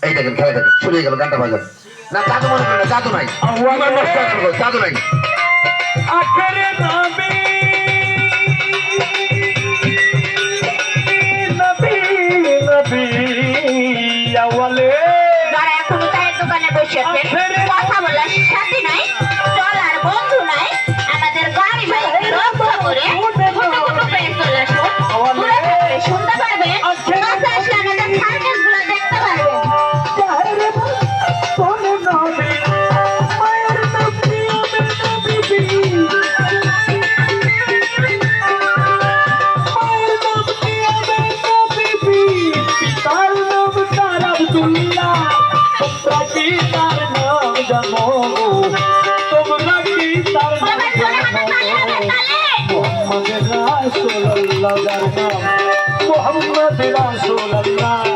এই দেখেন খেলা দেখেন শুরু হয়ে গেল গানটা বাজান না জাদু মনে করেন জাদু নাই জাদু নাই আখেরে নবী নবী নবী আওয়ালে যারা এখন চায়ের দোকানে বসে আছেন কথা বলার সাথে নাই চলার বন্ধু নাই আমাদের গাড়ি বাইক রক্ষা করে ছোট ছোট পেয়ে চলে আসুন ঘুরে ঘুরে শুনতে পারবেন কাছে আসলে আমাদের সার্কেল গুলো দেখতে পারবেন मोहम्मद रसूलुल्लाह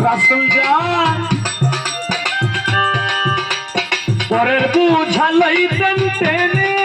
রাসূল জান পরের বুঝা লইতেন টেনে